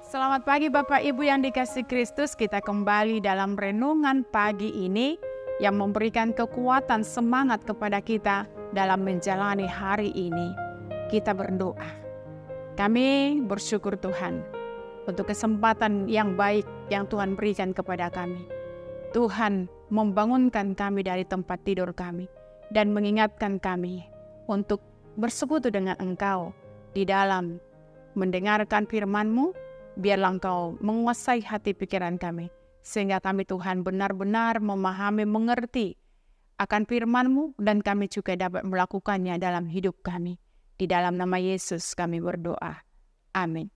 Selamat pagi Bapak Ibu yang dikasihi Kristus. Kita kembali dalam renungan pagi ini yang memberikan kekuatan semangat kepada kita dalam menjalani hari ini. Kita berdoa. Kami bersyukur Tuhan untuk kesempatan yang baik yang Tuhan berikan kepada kami. Tuhan membangunkan kami dari tempat tidur kami dan mengingatkan kami untuk bersekutu dengan Engkau di dalam mendengarkan firman-Mu. Biarlah Engkau menguasai hati pikiran kami, sehingga kami Tuhan benar-benar memahami, mengerti akan firman-Mu, dan kami juga dapat melakukannya dalam hidup kami. Di dalam nama Yesus kami berdoa. Amin.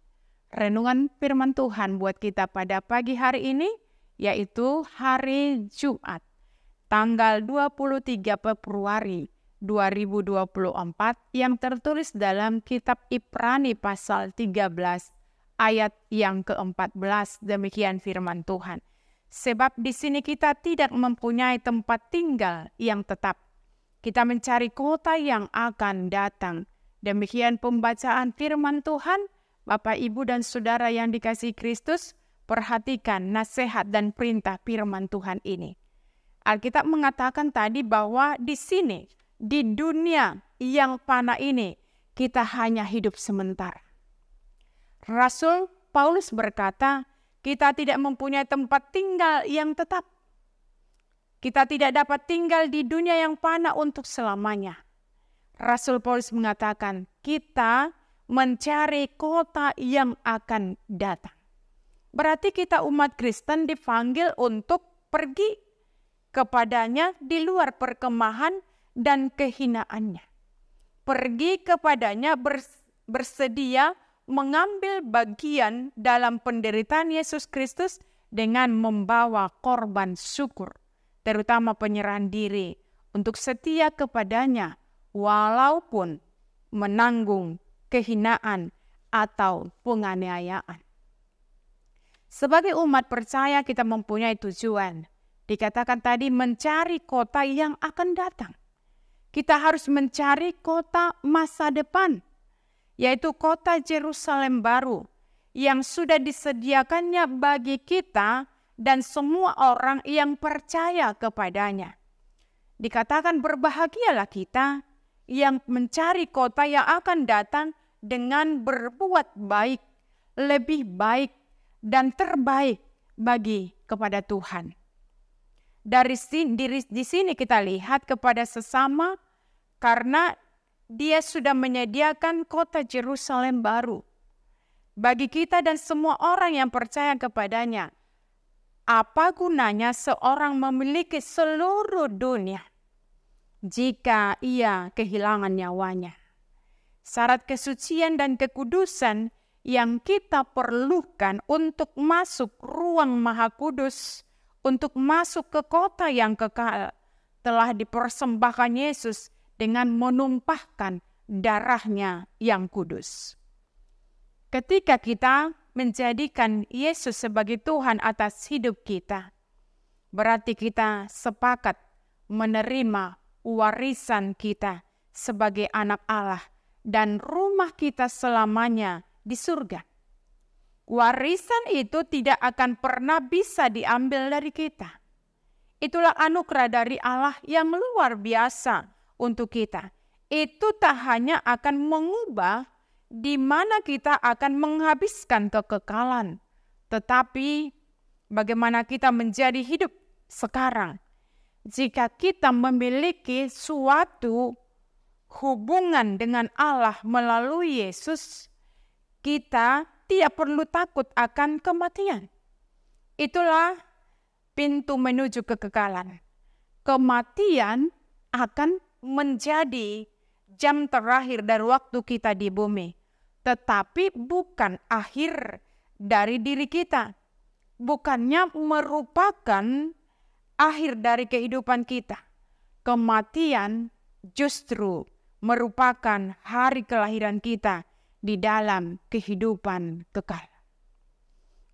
Renungan firman Tuhan buat kita pada pagi hari ini, yaitu hari Jumat, tanggal 23 Februari 2024, yang tertulis dalam kitab Ibrani pasal 13, ayat yang ke-14, demikian firman Tuhan. Sebab di sini kita tidak mempunyai tempat tinggal yang tetap. Kita mencari kota yang akan datang. Demikian pembacaan firman Tuhan. Bapak, Ibu, dan Saudara yang dikasihi Kristus, perhatikan nasihat dan perintah firman Tuhan ini. Alkitab mengatakan tadi bahwa di sini, di dunia yang fana ini, kita hanya hidup sementara. Rasul Paulus berkata, kita tidak mempunyai tempat tinggal yang tetap. Kita tidak dapat tinggal di dunia yang fana untuk selamanya. Rasul Paulus mengatakan, kita mencari kota yang akan datang. Berarti kita umat Kristen dipanggil untuk pergi kepadanya di luar perkemahan dan kehinaannya. Pergi kepadanya bersedia mengambil bagian dalam penderitaan Yesus Kristus dengan membawa korban syukur, terutama penyerahan diri untuk setia kepadanya walaupun menanggung kehinaan atau penganiayaan. Sebagai umat percaya kita mempunyai tujuan. Dikatakan tadi mencari kota yang akan datang. Kita harus mencari kota masa depan, yaitu kota Yerusalem baru yang sudah disediakannya bagi kita dan semua orang yang percaya kepadanya. Dikatakan berbahagialah kita yang mencari kota yang akan datang dengan berbuat baik, lebih baik dan terbaik bagi kepada Tuhan. Di sini kita lihat kepada sesama karena Dia sudah menyediakan kota Yerusalem baru bagi kita dan semua orang yang percaya kepadanya. Apa gunanya seorang memiliki seluruh dunia jika ia kehilangan nyawanya? Syarat kesucian dan kekudusan yang kita perlukan untuk masuk ruang Maha Kudus, untuk masuk ke kota yang kekal, telah dipersembahkan Yesus dengan menumpahkan darahnya yang kudus. Ketika kita menjadikan Yesus sebagai Tuhan atas hidup kita, berarti kita sepakat menerima warisan kita sebagai anak Allah dan rumah kita selamanya di surga. Warisan itu tidak akan pernah bisa diambil dari kita. Itulah anugerah dari Allah yang luar biasa untuk kita. Itu tak hanya akan mengubah di mana kita akan menghabiskan kekekalan, tetapi bagaimana kita menjadi hidup sekarang. Jika kita memiliki suatu hubungan dengan Allah melalui Yesus, kita tidak perlu takut akan kematian. Itulah pintu menuju kekekalan. Kematian akan menjadi jam terakhir dari waktu kita di bumi, tetapi bukan akhir dari diri kita. Bukannya merupakan akhir dari kehidupan kita. Kematian justru merupakan hari kelahiran kita di dalam kehidupan kekal.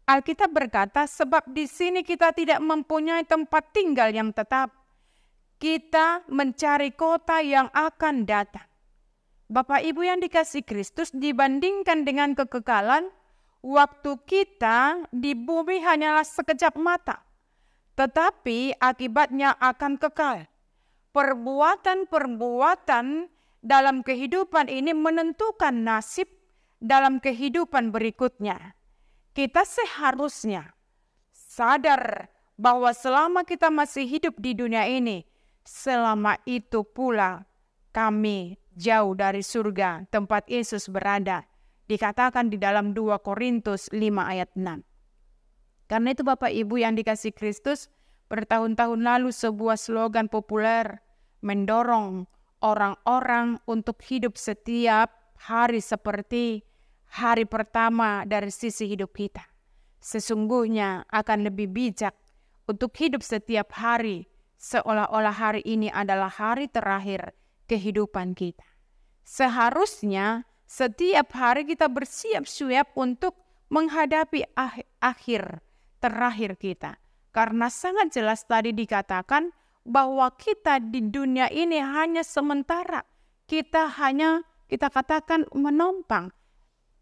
Alkitab berkata, sebab di sini kita tidak mempunyai tempat tinggal yang tetap. Kita mencari kota yang akan datang. Bapak Ibu yang dikasihi Kristus, dibandingkan dengan kekekalan, waktu kita di bumi hanyalah sekejap mata, tetapi akibatnya akan kekal. Perbuatan-perbuatan dalam kehidupan ini menentukan nasib dalam kehidupan berikutnya. Kita seharusnya sadar bahwa selama kita masih hidup di dunia ini, selama itu pula kami jauh dari surga tempat Yesus berada. Dikatakan di dalam 2 Korintus 5 ayat 6. Karena itu Bapak Ibu yang dikasihi Kristus, bertahun-tahun lalu sebuah slogan populer mendorong orang-orang untuk hidup setiap hari seperti hari pertama dari sisi hidup kita. Sesungguhnya akan lebih bijak untuk hidup setiap hari seolah-olah hari ini adalah hari terakhir kehidupan kita. Seharusnya setiap hari kita bersiap-siap untuk menghadapi akhir terakhir kita. Karena sangat jelas tadi dikatakan bahwa kita di dunia ini hanya sementara. Kita katakan menumpang.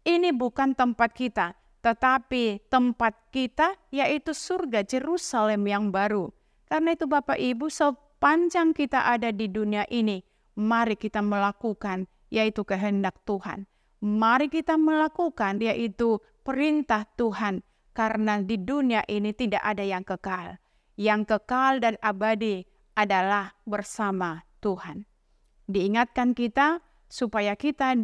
Ini bukan tempat kita, tetapi tempat kita yaitu surga Yerusalem yang baru. Karena itu Bapak Ibu, sepanjang kita ada di dunia ini, mari kita melakukan yaitu kehendak Tuhan. Mari kita melakukan yaitu perintah Tuhan. Karena di dunia ini tidak ada yang kekal. Yang kekal dan abadi adalah bersama Tuhan. Diingatkan kita supaya kita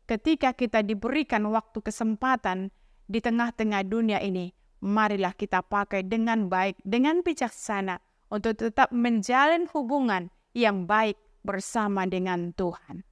ketika kita diberikan waktu kesempatan di tengah-tengah dunia ini, marilah kita pakai dengan baik, dengan bijaksana untuk tetap menjalin hubungan yang baik bersama dengan Tuhan.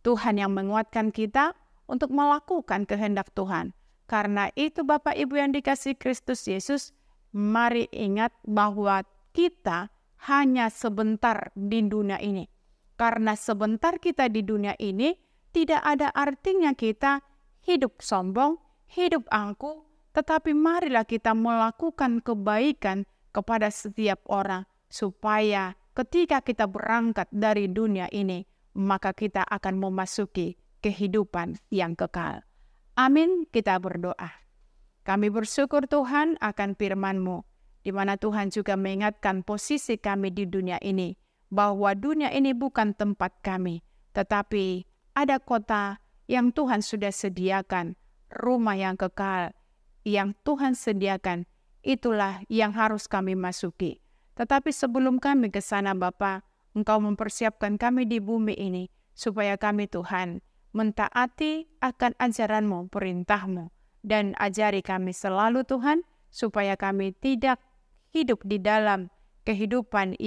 Tuhan yang menguatkan kita untuk melakukan kehendak Tuhan. Karena itu Bapak Ibu yang dikasihi Kristus Yesus, mari ingat bahwa kita hanya sebentar di dunia ini. Karena sebentar kita di dunia ini, tidak ada artinya kita hidup sombong, hidup angkuh, tetapi marilah kita melakukan kebaikan kepada setiap orang, supaya ketika kita berangkat dari dunia ini, maka kita akan memasuki kehidupan yang kekal. Amin, kita berdoa. Kami bersyukur Tuhan akan firman-Mu, di mana Tuhan juga mengingatkan posisi kami di dunia ini, bahwa dunia ini bukan tempat kami, tetapi ada kota yang Tuhan sudah sediakan, rumah yang kekal, yang Tuhan sediakan, itulah yang harus kami masuki. Tetapi sebelum kami ke sana Bapa, Engkau mempersiapkan kami di bumi ini, supaya kami Tuhan mentaati akan ajaran-Mu, perintah-Mu, dan ajari kami selalu Tuhan, supaya kami tidak hidup di dalam kehidupan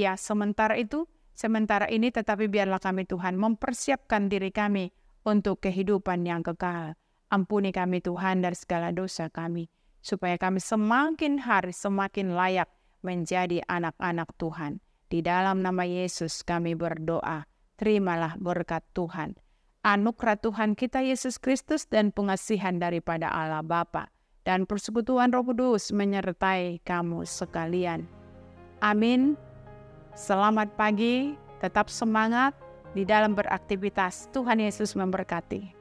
sementara ini, tetapi biarlah kami Tuhan mempersiapkan diri kami untuk kehidupan yang kekal. Ampuni kami Tuhan dari segala dosa kami, supaya kami semakin hari semakin layak menjadi anak-anak Tuhan. Di dalam nama Yesus kami berdoa, terimalah berkat Tuhan. Anugerah Tuhan kita Yesus Kristus dan pengasihan daripada Allah Bapa dan persekutuan Roh Kudus menyertai kamu sekalian. Amin. Selamat pagi, tetap semangat di dalam beraktivitas. Tuhan Yesus memberkati.